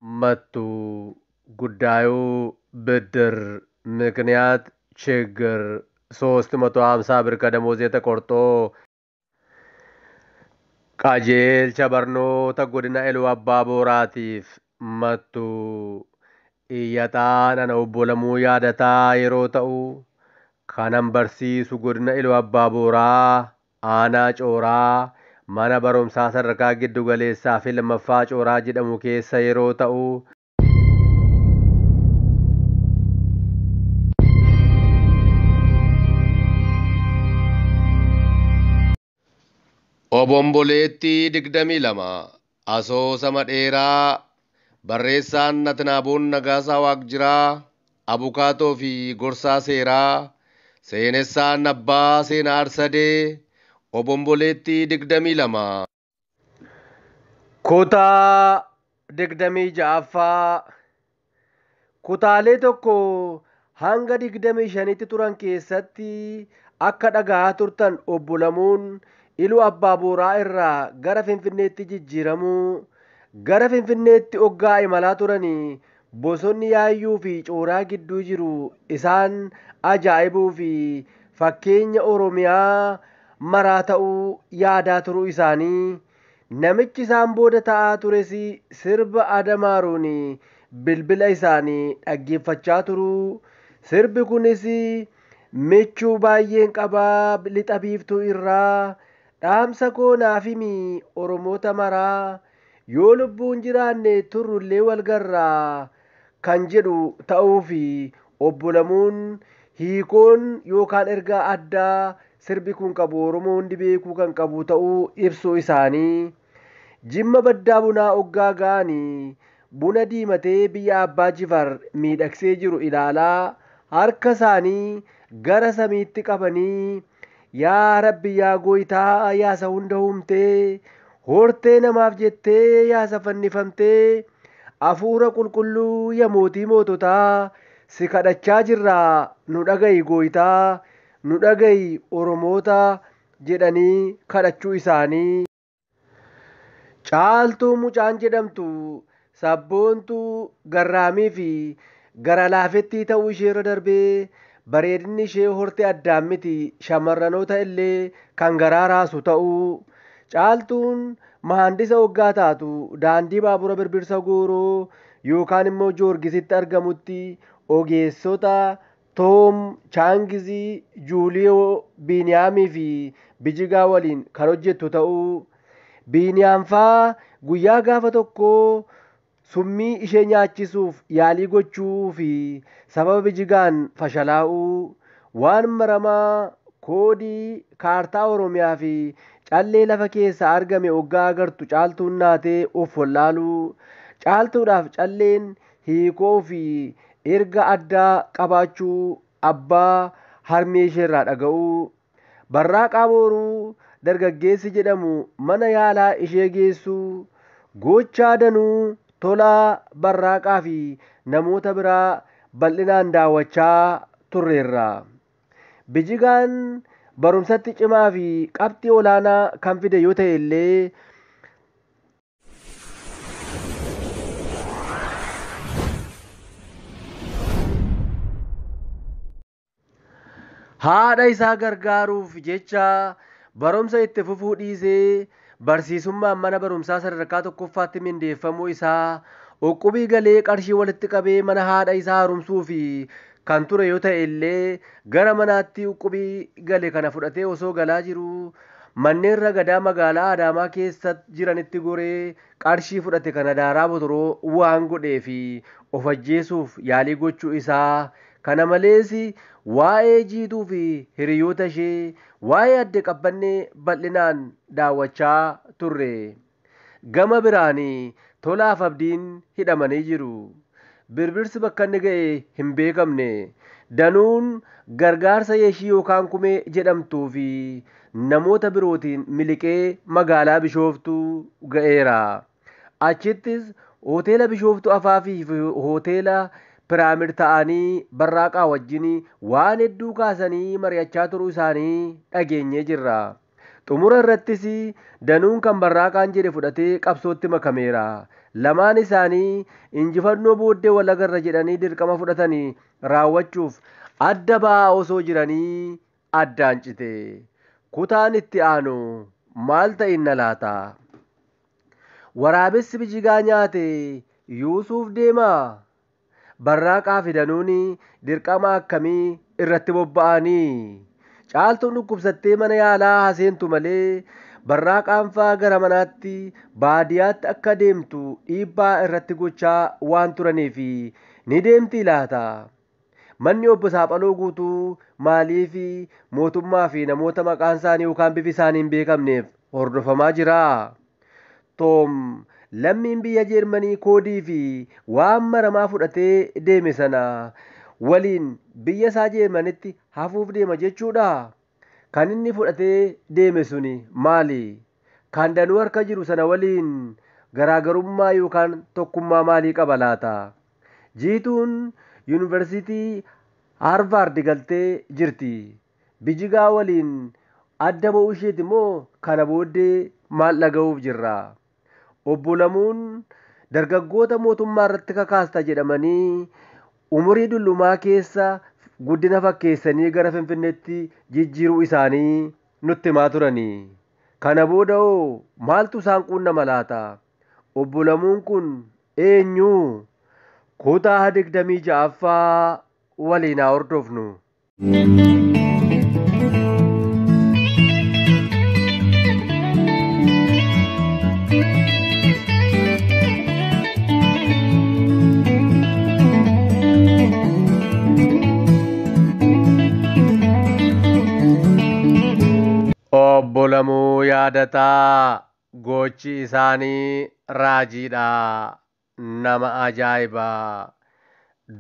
መቱ ጉዳዩ ብድር ምክንያት ችግር 350 ብር ከደሞዜ ተቆርጦ qajeelcha barnoota godina Iluu Abbaa Booraatiif mattu iyyataan ana obbo Lamuu yaadataa yeroo ta'u kanan barsiisu godina Iluu Abbaa Booraa aanaa Cooraa mana barumsaa sadarkaa giddu galeessaa fi lammaffaa Cooraa jedhamu keessa yeroo ta'u Obomboleettii 22 asoosama dheeraa barreessaan Natnaaboon Nagaasaa Waaqjiraa abukaatoo fi gorsaa seeraa seenessaan abbaa seenaa Arsadee obomboleettii 22 kutaa 26ffaa kutaalee tokko hanga 25tti turan keessatti akka dhagaa turtan obbo Lamuun Iluu Abbaa Booraa irraa gara Finfinneetti jijjiiramuu gara Finfinneetti oggaa imalaa turanii bosonni Yaayyuu fi Cooraa gidduu jiru isaan ajaa'ibuu fi fakkeenya Oromiyaa maraa ta'uu yaadaa turuu isaanii namichi isaan booda ta'aa tures sirba Adamaaruun bilbila isaanii dhaggeeffachaa turuu sirbi kunis michuu baay'een qabaa lixa biiftuu irraa dhaamsa koo naaf himi Oromoota maraa yoo lubbuun jiraanne turrullee walgarraa kan jedhu ta'uu fi obbo Lamuun hiikoon yookaan ergaa addaa sirbi kun qabu Oromoo hundi beekuu kan qabu ta'uu ibsuu isaanii Jimma Baddaa Bunaa oggaa ga'anii buna diimatee biyya Abbaa Jifar miidhagsee jiru ilaalaa harka isaanii gara samiitti qabanii yaa Rabbi yaa gooytaa yaasa hunda humtee hortee namaaf jettee yaasa fannifamtee hafuura qulqulluu yaa mootii moototaa si kadhachaa jirraa nu dhaga'i gooytaa nu dhaga'i Oromoota jedhanii kadhachuu isaanii. Caaltuu mucaan jedhamtu sabboontuu garraamii fi gara laafettii ta'uu isheerra darbee bareedinni ishee hortee addaan miti shamarranoota illee kan garaa raasu ta'uu caaltuun mahandisa hoggaa taatu daandii baabura birbirsa gooroo yookaan immoo joorgisitti argamutti ogeessota Toom Chaangizii Juuliyoo Biiniyaamii fi Bijigaa waliin kan hojjettu ta'uu Biiniyaan faa guyyaa gaafa tokkoo summii ishee nyaachisuuf yaalii gochuu fi sababa Bijigaan fashalaa'uu waan maramaa koodii kaartaa Oromiyaa fi callee lafa keessa argame oggaa agartu caaltuun naatee of wallaaluu caaltuudhaaf calleen hiikoo fi erga addaa qabaachuu abbaa harmee isheerraa dhaga'uu Barraaqaa Booruu dargaggeessi jedhamu mana yaalaa ishee geessuu gochaa danuu tolaa Barraaqaa fi namoota biraa bal'inaan daawwachaa turreerra. Bijigaan barumsatti cimaa fi qabxii olaanaa kan fide yoo ta'e illee haadha isaa gargaaruuf jecha barumsa itti fufuu dhiisee barsiisummaan mana barumsaa sadarkaa tokkoffaatti mindeeffamuu isaa uqubii galee qarshii walitti qabee mana haadha isaa haaromsuu fi kan ture yoo ta'e illee gara manaatti uqubii gale kana fudhatee osoo galaa jiru manneen ragadaa magaalaa Adaamaa keessa jiranitti goree qarshii fudhate kana daaraa botoroo waan godhee fi of ajjeesuuf yaalii gochuu isaa kana malees waa'ee jiituu fi hiriyoota ishee waa'ee adde qabbannee bal'inaan daawwachaa turre gama biraanii tolaaf abdiin hidhamanii jiru birbirsi bakka inni ga'e hin beekamne danuun gargaarsa yeeshii yookaan kumee jedhamtuu fi namoota birootiin miliqee magaalaa Bishooftuu ga'eera achittis hoteela Bishooftuu Afaafii fi hoteela Piraamid ta'anii Barraaqaa wajjin waan hedduu kaasanii mari'achaa turuu isaanii dhageenyee jirra. Xumura irrattis danuun kan Barraaqaan jedhe fudhatee qabsootti makameera. lamaan isaanii injifannoo booddee wal agarra jedhanii dirqama fudhatanii raawwachuuf adda ba'aa osoo jiranii addaan cite. Kutaan itti aanu maal ta'inna laata? Waraabessi bijigaa nyaate yuusuuf deemaa? Barraaqaa fidanuun dirqama akkamii irratti bobba'anii? Caaltuun dhukkubsattee mana yaalaa haseentu malee barraaqaan fa'aa gara manaatti baadiyyaatti akka deemtu dhiibbaa irratti gochaa waan turaniif ni deemti laata? Manni obbo Saaphaloo Guutuu maaliif mootummaa fi namoota maqaan isaanii yookaan bifi isaanii hin beekamneef hordofamaa jira? Toom lammiin biyya Jeermanii koodii fi waan maramaa fudhatee deeme sana waliin biyya isaa Jeermanitti hafuuf deema jechuudha. Kan inni fudhatee deeme suni maali? Kan danuu harka jiru sana waliin garaagarummaa yookaan tokkummaa maalii qaba laata? Jiituun yuunivarsiitii Harvaard galtee jirti. Bijigaa waliin adda ba'uu isheeti moo kana booddee maal dhaga'uuf jirra? Obbo Lamuun dargaggoota mootummaa irratti kakaasta jedhamanii umurii dullumaa keessa guddina fakkeessanii gara Finfinneetti jijjiiruu isaanii nutti himaa turanii. Kana booda hoo maaltu isaan quunnama laata? Obbo Lamuun kun eenyu? Kutaa 26ffaa waliin haa hordofnu. Obbo Lamuu yaadataa gochi isaanii raajiidha. Nama ajaa'ibaa.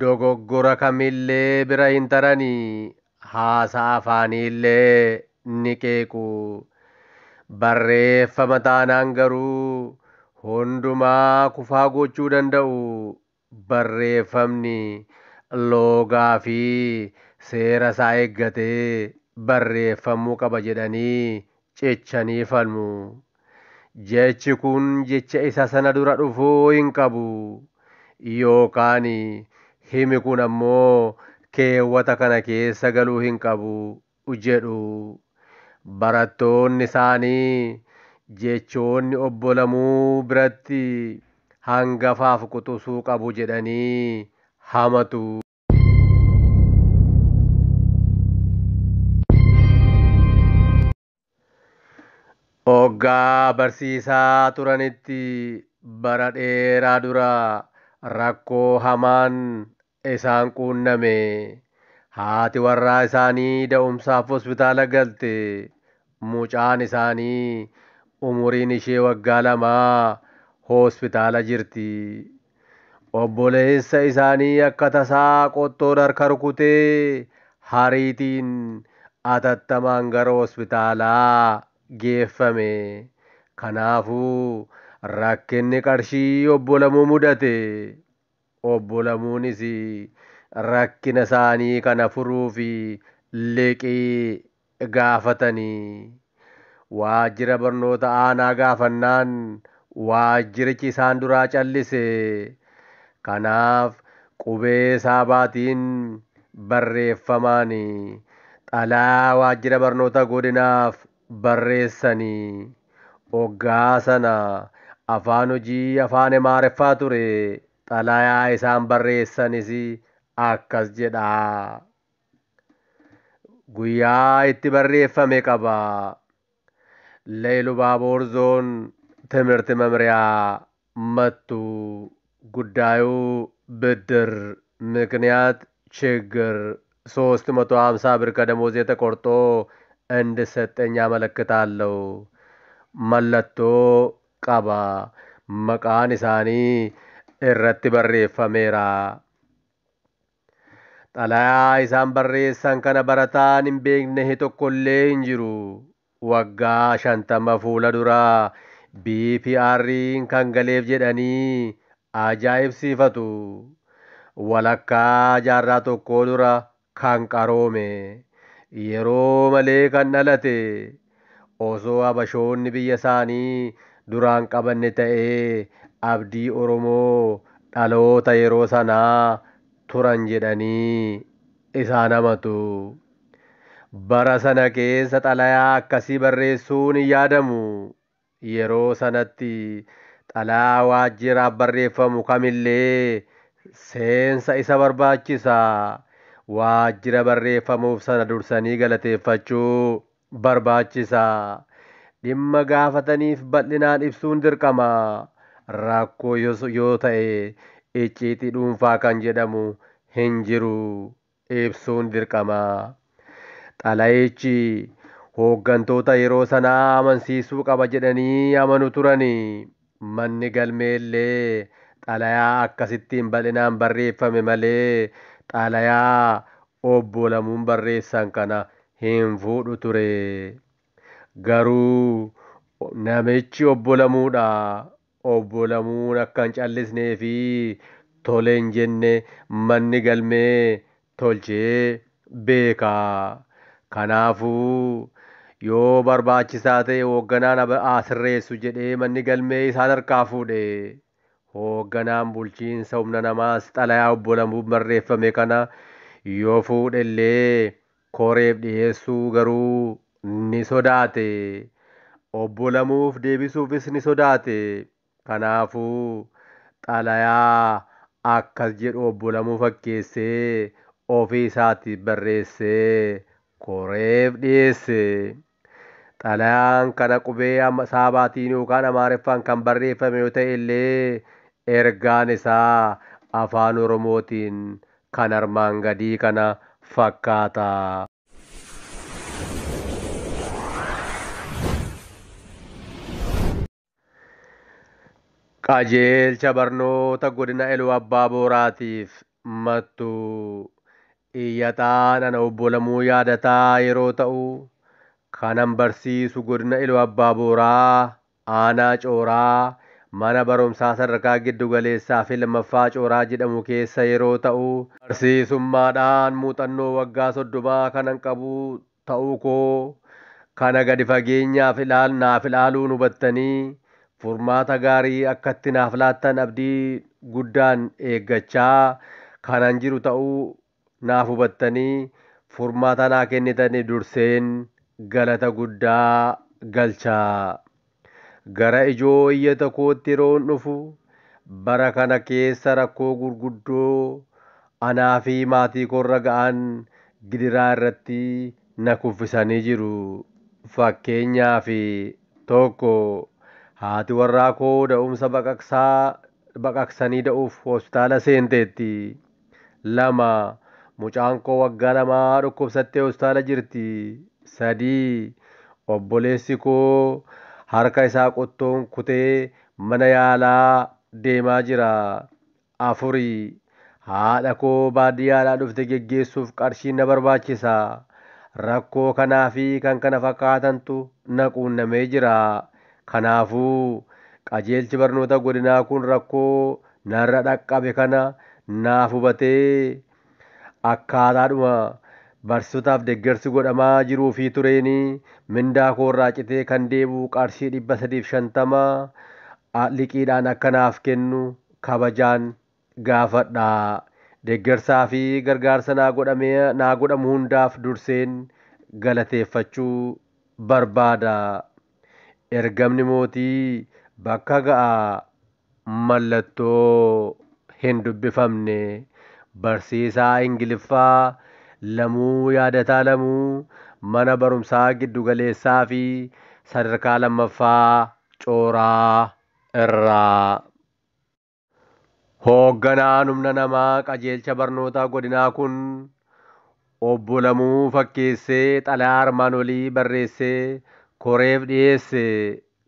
Dogoggora kamillee bira hin taranii haasaa afaaniillee ni qeequ. Barreeffama taanaan garuu hundumaa kufaa gochuu danda'u. Barreeffamni loogaa fi seera isaa eeggatee barreeffamuu qaba jedhanii cechanii falmu. Jechi kun jecha isa sana dura dhufuu hin qabu yookaan himi kun ammoo keewwata kana keessa galuu hin qabu jedhu. Barattoonni isaanii jechoonni obbo Lamuu biratti hangafaaf quxisuu qabu jedhanii hamatu. Hoggaa barsiisaa turanitti bara dheeraa dura rakkoo hamaan isaan quunname. Haati warraa isaanii da'umsaaf hospitaala galte. Mucaan isaanii umuriin ishee waggaa 2 hospitaala jirti. Obboleessa isaanii akka tasaa qottoon harka rukutee hariitiin atattamaan gara hospitaalaa geeffame. Kanaafuu rakkinni qarshii obbo Lamuu mudate. Obbo Lamuunis rakkina isaanii kana furuuf liqii gaafatanii. Waajjira barnoota aanaa gaafannaan waajjirichi isaan duraa callise. Kanaaf qubee saabaatiin barreeffamaan xalayaa waajjira barnoota godinaaf barreessanii. Hoggaa sana afaan hojii afaan Amaariffaa ture. Xalayaa isaan barreessanis akkas jedha. Guyyaa itti barreeffame qaba. ለኢሉባቦር ዞን ትምህርት መምሪያ መጡ። ጉዳዩ ብድር ምክንያት ችግር 350 ብር ከደሞዝ ተቆርጦ እንድሰጠኝ አመለክታለሁ። መለቶ ቀባ መቃን ኢሳኒ irratti barreeffameera. Xalayaa isaan barreessan kana barataan hin beekne tokkollee hin jiru. Waggaa 50 fuula duraa BPR'n kan galeef jedhanii ajaa'ibsiifatu. Walakkaa jaarraa tokko dura kan qaroome. Yeroo malee kan dhalate. Osoo habashoonni biyya isaanii duraan qabanne ta'ee abdii Oromoo dhaloota yeroo sanaa turan jedhanii isaan hamatu. Bara sana keessa xalayaa akkasii barreessuun hin yaadamu. Yeroo sanatti xalayaa waajjiraaf barreeffamu kamillee seensa isa barbaachisa. Waajjira barreeffamuuf sana dursanii galateeffachuu barbaachisa. Dhimma gaafataniif bal'inaan ibsuun dirqama. Rakkoo yoo ta'e icciitii dhuunfaa kan jedhamu hin jiru. Ibsuun dirqama. Xalayichi hooggantoota yeroo sanaa amansiisuu qaba jedhanii amanu turani. Manni galmee illee xalayaa akkasittiin bal'inaan barreeffame malee xalayaa obbo Lamuun barreessan kana hin fuudhu ture. Garuu namichi obbo Lamuudha. Obbo Lamuun akka hin callisnee fi tole hin jenne manni galmee tolchee beeka. Kanaafuu yoo barbaachisaa ta'e hoogganaan sirreessu jedhee manni galmee isaa harkaa fuudhe. Hoogganaan bulchiinsa humna namaas xalayaa obbo Lamuun barreeffame kana yoo fuudhe illee koreef dhiyeessuu garuu ni sodaate. Obbo Lamuuf deebisuufis ni sodaate. Kanaafuu xalayaa akkas jedhu obbo Lamuu fakkeessee ofii isaatiif barreessee koreef dhiyeesse. Xalayaan kana qubee saabaatiin yookaan amaariffaan kan barreeffame yoo ta'e illee ergaan isaa afaan Oromootiin kan armaan gadii kana fakkaata. Qajeelcha barnoota godina Iluu Abbaa Booraatiif mattu. Iyyataan ana obbo Lamuu yaadataa yeroo ta'u kanan barsiisu godina Iluu Abbaa Booraa aanaa Cooraa mana barumsaa sadarkaa giddu galeessaa fi lammaffaa Cooraa jedhamu keessa yeroo ta'u barsiisummaadhaan muuxannoo waggaa 30 kanan qabu ta'uu koo kana gadi fageenyaaf naaf ilaaluun hubattanii furmaata gaarii akkatti naaf laattan abdii guddaan eeggachaa kanan jiru ta'uu naaf hubattanii furmaata naa kennitanii durseen galata guddaa galchaa. Gara ijoo iyyata kootti yeroon dhufu bara kana keessa rakkoo gurguddoo anaa fi maatii koorra ga'an gidiraa irratti na kuffisanii jiru. Fakkeenyaaf tokko haati warraa koo da'umsa baqaqsanii da'uuf hospitaala seenteetti. 2 mucaan koo waggaa 2 dhukkubsattee hospitaala jirti. 3 obboleessi koo harka isaa qottoon kutee mana yaalaa deemaa jira. 4 haadha koo baadiyyaadhaa dhufte geggeessuuf qarshii na barbaachisa. Rakkoo kanaa fi kan kana fakkaatantu na quunnamee jira. Kanaafuu qajeelchi barnoota godinaa kun rakkoo narra dhaqqabe kana naaf hubatee akkaataadhuma barsiisotaaf deeggarsi godhamaa jiruu fi tureeni mindaa koorraa citee kan deebi'u qarshii 350 liqiidhaan akka naaf kennu kabajaan gaafadha. Deeggarsaa fi gargaarsa naa godhamu hundaaf durseen galateeffachuu barbaada. Ergamni mootii bakka ga'a. Mallattoo hin dubbifamne. Barsiisaa Ingiliffaa Lamuu Yaadataa Lamuu mana barumsaa giddu galeessaa fi sadarkaa lammaffaa Cooraa irraa. Hoogganaan humna namaa qajeelcha barnootaa godinaa kun obbo Lamuu fakkeessee xalayaa armaan olii barreessee koreef dhiyeesse.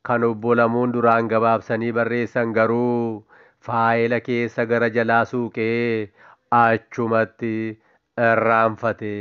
Kan obbo Lamuun duraan gabaabsanii barreessan garuu faayila keessa gara jalaa suuqee achumatti irraanfate.